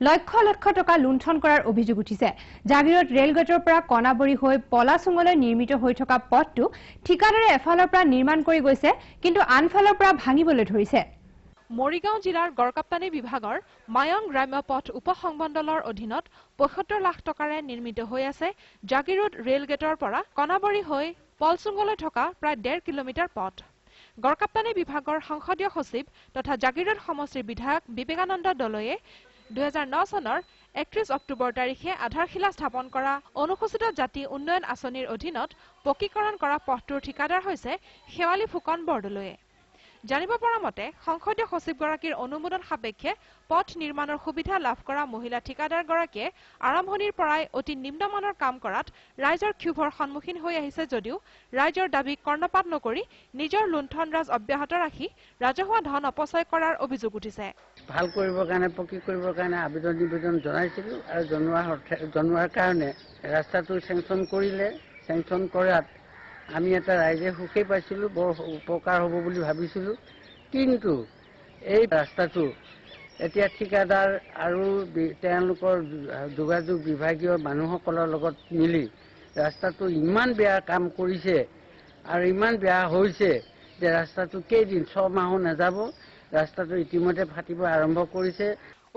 লক্ষ লক্ষ টকা লুণ্ঠন কৰাৰ অভিযোগ উঠিছে। জাগিৰোড ৰেলগেটৰ পৰা কণাবৰী হৈ পলাচুঙলৈ নিৰ্মিত হৈ থকা পথটো ঠিকাদাৰে এফালৰ পৰা নিৰ্মাণ কৰি গৈছে, কিন্তু আনফালৰ পৰা ভাঙিবলৈ ধৰিছে। মৰিগাঁও জিলাৰ গড়কাপ্তানী বিভাগৰ মায়ং গ্ৰাম্য পথ উপসংমণ্ডলৰ অধীনত ৭৫ লাখ টকাৰে নিৰ্মিত হৈ আছে জাগিৰোড ৰেলগেটৰ পৰা কণাবৰী হৈ পলচুঙলৈ থকা প্ৰায় ১.৫ কিলোমিটাৰ পথ। গড়কাপ্তানী বিভাগৰ সংসদীয় সচিব তথা জাগিৰোড সমষ্টিৰ বিধায়ক বিবেকানন্দ দলৈয়ে ২০০৯ চনৰ ৩১ অক্টোবৰ তাৰিখে আধাৰশিলা স্থাপন কৰা অনুসূচিত জাতি উন্নয়ন আঁচনিৰ অধীনত পকীকৰণ কৰা পথটোৰ ঠিকাদাৰ হৈছে শেৱালী ফুকন বৰদলৈয়ে। জানিব পৰা মতে সংসদীয় সচিবগৰাকীৰ অনুমোদন সাপেক্ষে পথ নিৰ্মাণৰ সুবিধা লাভ কৰা মহিলা ঠিকাদাৰগৰাকীয়ে আৰম্ভণিৰ পৰাই অতি নিম্নমানৰ কাম কৰাত ৰাইজৰ ক্ষোভৰ সন্মুখীন হৈ আহিছে যদিও ৰাইজৰ দাবীক কৰ্ণপাত নকৰি নিজৰ লুণ্ঠন ৰাজ অব্যাহত ৰাখি ৰাজহুৱা ধন অপচয় কৰাৰ অভিযোগ উঠিছে। ভাল কৰিবৰ কাৰণে পকী কৰিবৰ কাৰণে নিবেদন জনাইছিলোঁ আৰু জনোৱাৰ কাৰণে ৰাস্তাটো চেংচন কৰিলে। চেংচন কৰাত আমি এটা ৰাইজে সুখেই পাইছিলোঁ, বৰ উপকাৰ হ'ব বুলি ভাবিছিলোঁ। কিন্তু এই ৰাস্তাটো এতিয়া ঠিকাদাৰ আৰু তেওঁলোকৰ যোগাযোগ বিভাগীয় মানুহসকলৰ লগত মিলি ৰাস্তাটো ইমান বেয়া কাম কৰিছে আৰু ইমান বেয়া হৈছে যে ৰাস্তাটো কেইদিন ৬ মাহো নাযাব, ৰাস্তাটো ইতিমধ্যে ফাটিব আৰম্ভ কৰিছে।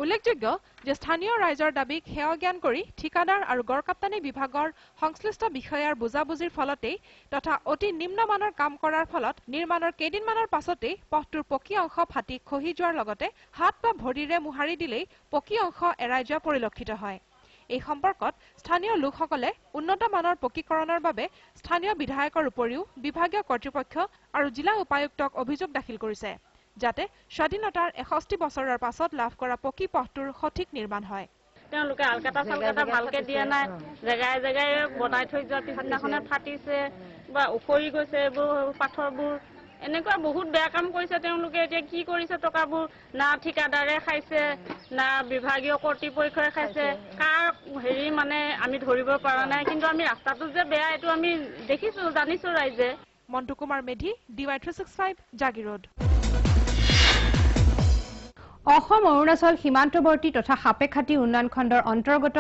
উল্লেখযোগ্য যে স্থানীয় ৰাইজৰ দাবীক হেয় জ্ঞান কৰি ঠিকাদাৰ আৰু গড়কাপ্তানী বিভাগৰ সংশ্লিষ্ট বিষয়াৰ বুজাবুজিৰ ফলতেই তথা অতি নিম্নমানৰ কাম কৰাৰ ফলত নিৰ্মাণৰ কেইদিনমানৰ পাছতেই পথটোৰ পকী অংশ ফাটি খহি যোৱাৰ লগতে হাত বা ভৰিৰে মোহাৰি দিলেই পকী অংশ এৰাই যোৱা পৰিলক্ষিত হয়। এই সম্পৰ্কত স্থানীয় লোকসকলে উন্নত মানৰ পকীকৰণৰ বাবে স্থানীয় বিধায়কৰ উপৰিও বিভাগীয় কৰ্তৃপক্ষ আৰু জিলা উপায়ুক্তক অভিযোগ দাখিল কৰিছে, যাতে স্বাধীনতাৰ ৬১ বছৰৰ পাছত লাভ কৰা পকী পথটোৰ সঠিক নিৰ্মাণ হয়। তেওঁলোকে আলকাটা চালকাটা ভালকে দিয়া নাই, জেগাই জেগাই বনাই থৈ যোৱাৰ পিছদিনাখনে ফাটিছে বা উখৰি গৈছে এইবোৰ পাথৰবোৰ। এনেকুৱা বহুত বেয়া কাম কৰিছে তেওঁলোকে। এতিয়া কি কৰিছে টকাবোৰ না ঠিকাদাৰে খাইছে না বিভাগীয় কৰ্তৃপক্ষই খাইছে, কাৰ হেৰি মানে আমি ধৰিব পৰা নাই। কিন্তু আমি ৰাস্তাটো যে বেয়া এইটো আমি দেখিছোঁ, জানিছোঁ ৰাইজে। মণ্টু কুমাৰ মেধি, DY365 জাগিৰোড। অসম অৰুণাচল সীমান্তৱৰ্তী তথা সাপেখাতী উন্নয়ন খণ্ডৰ অন্তৰ্গত